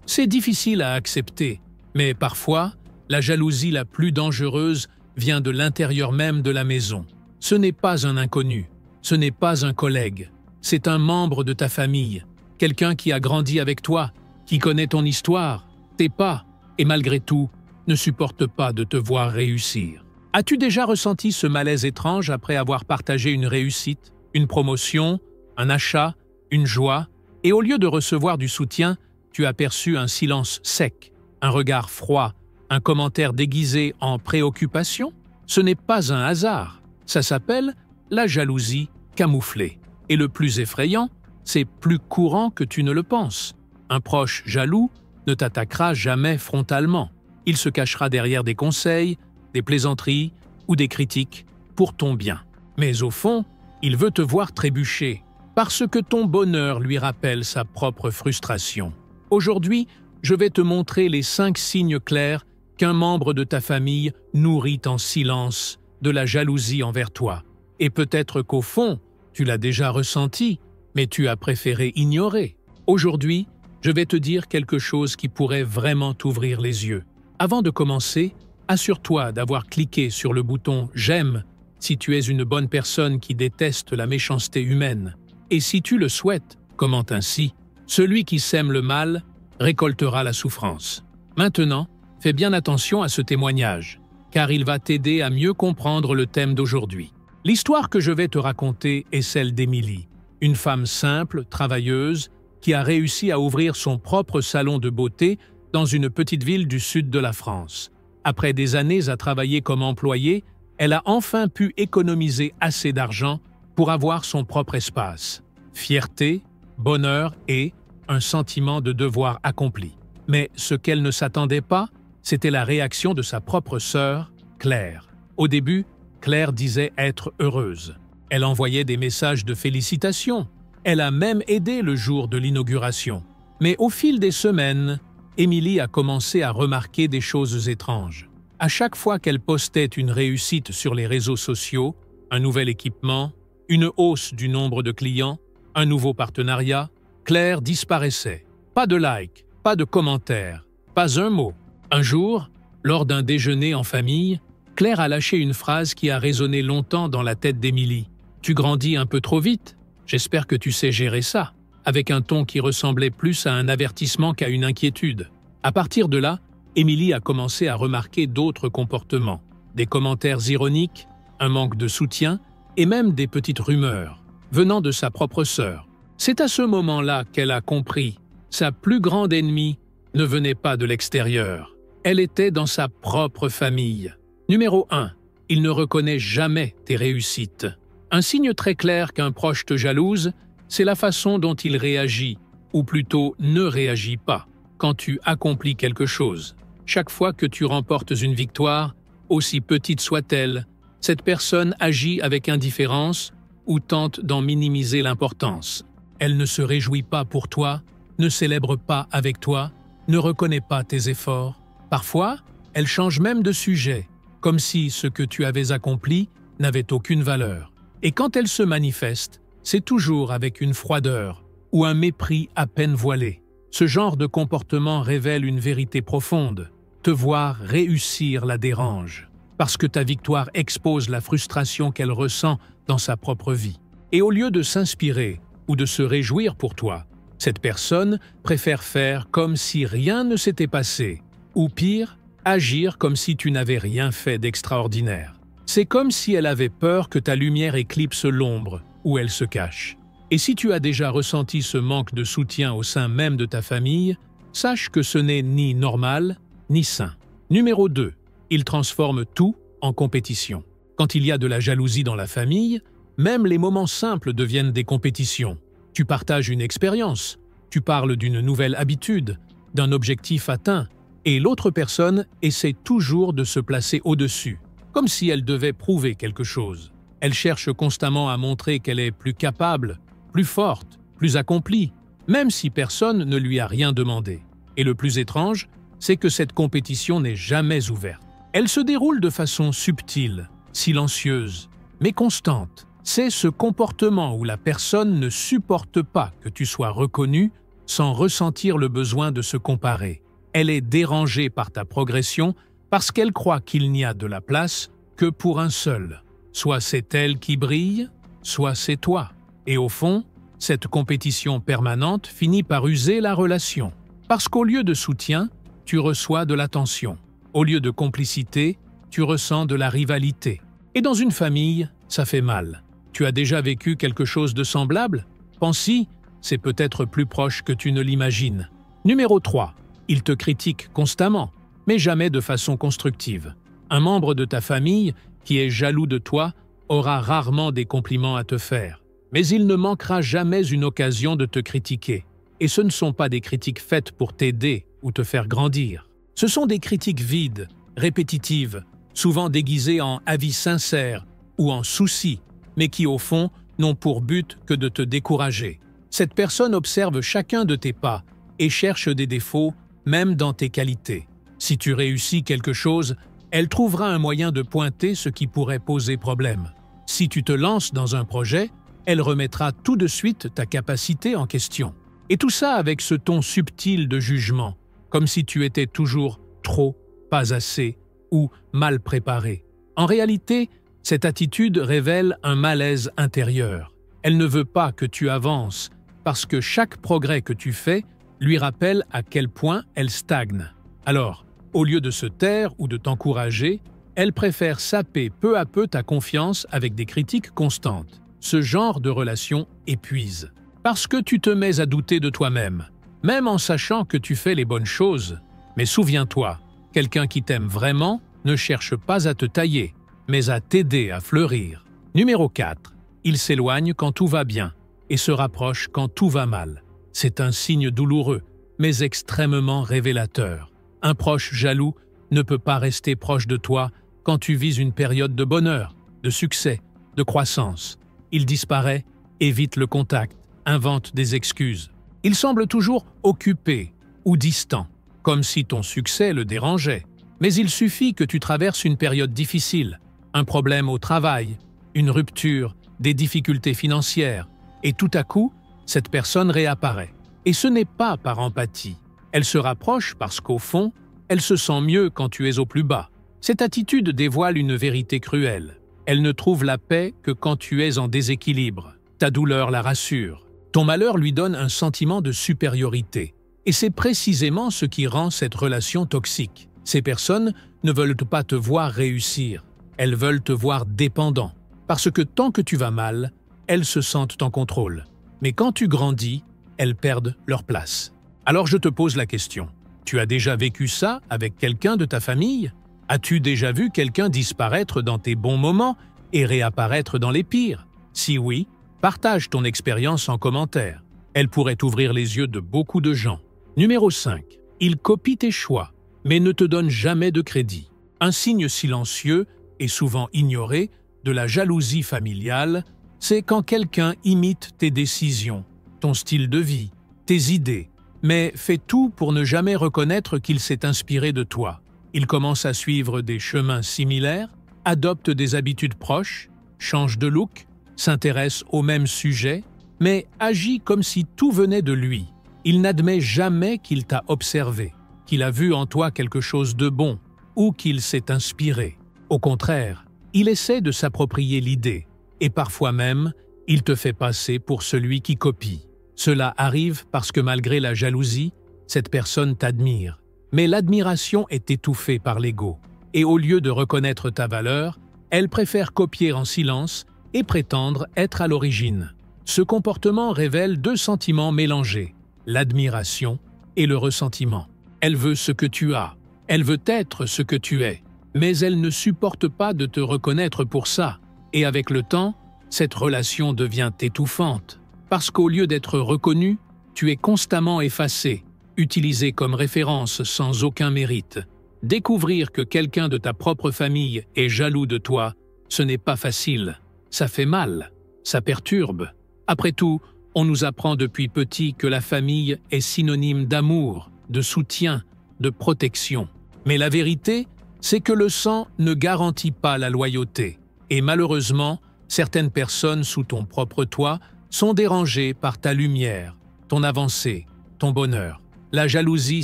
C'est difficile à accepter, mais parfois, la jalousie la plus dangereuse vient de l'intérieur même de la maison. Ce n'est pas un inconnu, ce n'est pas un collègue, c'est un membre de ta famille, quelqu'un qui a grandi avec toi, qui connaît ton histoire, tes pas, et malgré tout, ne supporte pas de te voir réussir. As-tu déjà ressenti ce malaise étrange après avoir partagé une réussite, une promotion, un achat, une joie, et au lieu de recevoir du soutien, tu as perçu un silence sec, un regard froid, un commentaire déguisé en préoccupation? Ce n'est pas un hasard, ça s'appelle la jalousie camouflée. Et le plus effrayant, c'est plus courant que tu ne le penses. Un proche jaloux ne t'attaquera jamais frontalement. Il se cachera derrière des conseils, des plaisanteries ou des critiques pour ton bien. Mais au fond, il veut te voir trébucher, parce que ton bonheur lui rappelle sa propre frustration. Aujourd'hui, je vais te montrer les 5 signes clairs qu'un membre de ta famille nourrit en silence de la jalousie envers toi. Et peut-être qu'au fond, tu l'as déjà ressenti, mais tu as préféré ignorer. Aujourd'hui, je vais te dire quelque chose qui pourrait vraiment t'ouvrir les yeux. Avant de commencer, assure-toi d'avoir cliqué sur le bouton « J'aime » si tu es une bonne personne qui déteste la méchanceté humaine. Et si tu le souhaites, commente ainsi « Celui qui sème le mal récoltera la souffrance ». Maintenant, fais bien attention à ce témoignage, car il va t'aider à mieux comprendre le thème d'aujourd'hui. L'histoire que je vais te raconter est celle d'Émilie, une femme simple, travailleuse, qui a réussi à ouvrir son propre salon de beauté dans une petite ville du sud de la France. Après des années à travailler comme employée, elle a enfin pu économiser assez d'argent pour avoir son propre espace. Fierté, bonheur et un sentiment de devoir accompli. Mais ce qu'elle ne s'attendait pas, c'était la réaction de sa propre sœur, Claire. Au début, Claire disait être heureuse. Elle envoyait des messages de félicitations. Elle a même aidé le jour de l'inauguration. Mais au fil des semaines, Émilie a commencé à remarquer des choses étranges. À chaque fois qu'elle postait une réussite sur les réseaux sociaux, un nouvel équipement, une hausse du nombre de clients, un nouveau partenariat, Claire disparaissait. Pas de likes, pas de commentaires, pas un mot. Un jour, lors d'un déjeuner en famille, Claire a lâché une phrase qui a résonné longtemps dans la tête d'Émilie. « Tu grandis un peu trop vite. J'espère que tu sais gérer ça », avec un ton qui ressemblait plus à un avertissement qu'à une inquiétude. À partir de là, Émilie a commencé à remarquer d'autres comportements, des commentaires ironiques, un manque de soutien et même des petites rumeurs, venant de sa propre sœur. C'est à ce moment-là qu'elle a compris, sa plus grande ennemie ne venait pas de l'extérieur, elle était dans sa propre famille. Numéro 1. Il ne reconnaît jamais tes réussites. Un signe très clair qu'un proche te jalouse, c'est la façon dont il réagit, ou plutôt ne réagit pas, quand tu accomplis quelque chose. Chaque fois que tu remportes une victoire, aussi petite soit-elle, cette personne agit avec indifférence ou tente d'en minimiser l'importance. Elle ne se réjouit pas pour toi, ne célèbre pas avec toi, ne reconnaît pas tes efforts. Parfois, elle change même de sujet, comme si ce que tu avais accompli n'avait aucune valeur. Et quand elle se manifeste, c'est toujours avec une froideur ou un mépris à peine voilé. Ce genre de comportement révèle une vérité profonde. Te voir réussir la dérange, parce que ta victoire expose la frustration qu'elle ressent dans sa propre vie. Et au lieu de s'inspirer ou de se réjouir pour toi, cette personne préfère faire comme si rien ne s'était passé, ou pire, agir comme si tu n'avais rien fait d'extraordinaire. C'est comme si elle avait peur que ta lumière éclipse l'ombre où elle se cache. Et si tu as déjà ressenti ce manque de soutien au sein même de ta famille, sache que ce n'est ni normal, ni sain. Numéro 2. Il transforme tout en compétition. Quand il y a de la jalousie dans la famille, même les moments simples deviennent des compétitions. Tu partages une expérience, tu parles d'une nouvelle habitude, d'un objectif atteint, et l'autre personne essaie toujours de se placer au-dessus, comme si elle devait prouver quelque chose. Elle cherche constamment à montrer qu'elle est plus capable, plus forte, plus accomplie, même si personne ne lui a rien demandé. Et le plus étrange, c'est que cette compétition n'est jamais ouverte. Elle se déroule de façon subtile, silencieuse, mais constante. C'est ce comportement où la personne ne supporte pas que tu sois reconnu sans ressentir le besoin de se comparer. Elle est dérangée par ta progression parce qu'elle croit qu'il n'y a de la place que pour un seul. Soit c'est elle qui brille, soit c'est toi. Et au fond, cette compétition permanente finit par user la relation. Parce qu'au lieu de soutien, tu reçois de l'attention. Au lieu de complicité, tu ressens de la rivalité. Et dans une famille, ça fait mal. Tu as déjà vécu quelque chose de semblable? Pense-y, c'est peut-être plus proche que tu ne l'imagines. Numéro 3. Il te critique constamment, mais jamais de façon constructive. Un membre de ta famille qui est jaloux de toi aura rarement des compliments à te faire. Mais il ne manquera jamais une occasion de te critiquer. Et ce ne sont pas des critiques faites pour t'aider ou te faire grandir. Ce sont des critiques vides, répétitives, souvent déguisées en avis sincères ou en soucis, mais qui au fond n'ont pour but que de te décourager. Cette personne observe chacun de tes pas et cherche des défauts, même dans tes qualités. Si tu réussis quelque chose, elle trouvera un moyen de pointer ce qui pourrait poser problème. Si tu te lances dans un projet, elle remettra tout de suite ta capacité en question. Et tout ça avec ce ton subtil de jugement, comme si tu étais toujours trop, pas assez ou mal préparé. En réalité, cette attitude révèle un malaise intérieur. Elle ne veut pas que tu avances parce que chaque progrès que tu fais lui rappelle à quel point elle stagne. Alors, au lieu de se taire ou de t'encourager, elle préfère saper peu à peu ta confiance avec des critiques constantes. Ce genre de relation épuise. Parce que tu te mets à douter de toi-même, même en sachant que tu fais les bonnes choses. Mais souviens-toi, quelqu'un qui t'aime vraiment ne cherche pas à te tailler, mais à t'aider à fleurir. Numéro 4. Il s'éloigne quand tout va bien et se rapproche quand tout va mal. C'est un signe douloureux, mais extrêmement révélateur. Un proche jaloux ne peut pas rester proche de toi quand tu vis une période de bonheur, de succès, de croissance. Il disparaît, évite le contact, invente des excuses. Il semble toujours occupé ou distant, comme si ton succès le dérangeait. Mais il suffit que tu traverses une période difficile, un problème au travail, une rupture, des difficultés financières, et tout à coup, cette personne réapparaît. Et ce n'est pas par empathie. Elle se rapproche parce qu'au fond, elle se sent mieux quand tu es au plus bas. Cette attitude dévoile une vérité cruelle. Elle ne trouve la paix que quand tu es en déséquilibre. Ta douleur la rassure. Ton malheur lui donne un sentiment de supériorité. Et c'est précisément ce qui rend cette relation toxique. Ces personnes ne veulent pas te voir réussir. Elles veulent te voir dépendant. Parce que tant que tu vas mal, elles se sentent en contrôle. Mais quand tu grandis, elles perdent leur place. Alors je te pose la question. Tu as déjà vécu ça avec quelqu'un de ta famille? As-tu déjà vu quelqu'un disparaître dans tes bons moments et réapparaître dans les pires? Si oui, partage ton expérience en commentaire. Elle pourrait ouvrir les yeux de beaucoup de gens. Numéro 5. Il copie tes choix, mais ne te donne jamais de crédit. Un signe silencieux et souvent ignoré de la jalousie familiale, c'est quand quelqu'un imite tes décisions, ton style de vie, tes idées, mais fait tout pour ne jamais reconnaître qu'il s'est inspiré de toi. Il commence à suivre des chemins similaires, adopte des habitudes proches, change de look, s'intéresse au même sujet, mais agit comme si tout venait de lui. Il n'admet jamais qu'il t'a observé, qu'il a vu en toi quelque chose de bon ou qu'il s'est inspiré. Au contraire, il essaie de s'approprier l'idée et parfois même, il te fait passer pour celui qui copie. Cela arrive parce que malgré la jalousie, cette personne t'admire. Mais l'admiration est étouffée par l'ego. Et au lieu de reconnaître ta valeur, elle préfère copier en silence et prétendre être à l'origine. Ce comportement révèle deux sentiments mélangés, l'admiration et le ressentiment. Elle veut ce que tu as, elle veut être ce que tu es, mais elle ne supporte pas de te reconnaître pour ça. Et avec le temps, cette relation devient étouffante. Parce qu'au lieu d'être reconnu, tu es constamment effacé, utilisé comme référence sans aucun mérite. Découvrir que quelqu'un de ta propre famille est jaloux de toi, ce n'est pas facile. Ça fait mal, ça perturbe. Après tout, on nous apprend depuis petit que la famille est synonyme d'amour, de soutien, de protection. Mais la vérité, c'est que le sang ne garantit pas la loyauté. Et malheureusement, certaines personnes sous ton propre toit sont dérangées par ta lumière, ton avancée, ton bonheur. La jalousie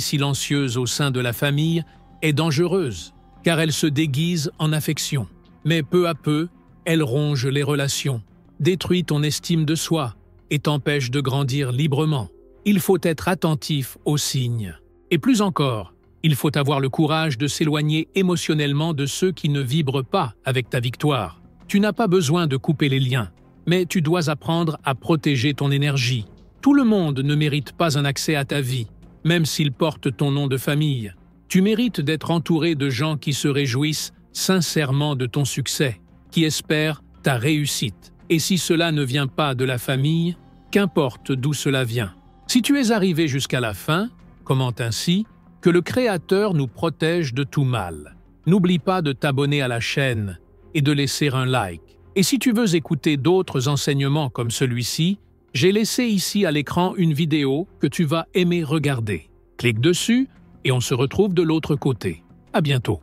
silencieuse au sein de la famille est dangereuse, car elle se déguise en affection. Mais peu à peu, elle ronge les relations, détruit ton estime de soi et t'empêche de grandir librement. Il faut être attentif aux signes. Et plus encore, il faut avoir le courage de s'éloigner émotionnellement de ceux qui ne vibrent pas avec ta victoire. Tu n'as pas besoin de couper les liens, mais tu dois apprendre à protéger ton énergie. Tout le monde ne mérite pas un accès à ta vie, même s'il porte ton nom de famille. Tu mérites d'être entouré de gens qui se réjouissent sincèrement de ton succès, qui espèrent ta réussite. Et si cela ne vient pas de la famille, qu'importe d'où cela vient. Si tu es arrivé jusqu'à la fin, commente ainsi que le Créateur nous protège de tout mal. N'oublie pas de t'abonner à la chaîne et de laisser un like. Et si tu veux écouter d'autres enseignements comme celui-ci, j'ai laissé ici à l'écran une vidéo que tu vas aimer regarder. Clique dessus et on se retrouve de l'autre côté. À bientôt.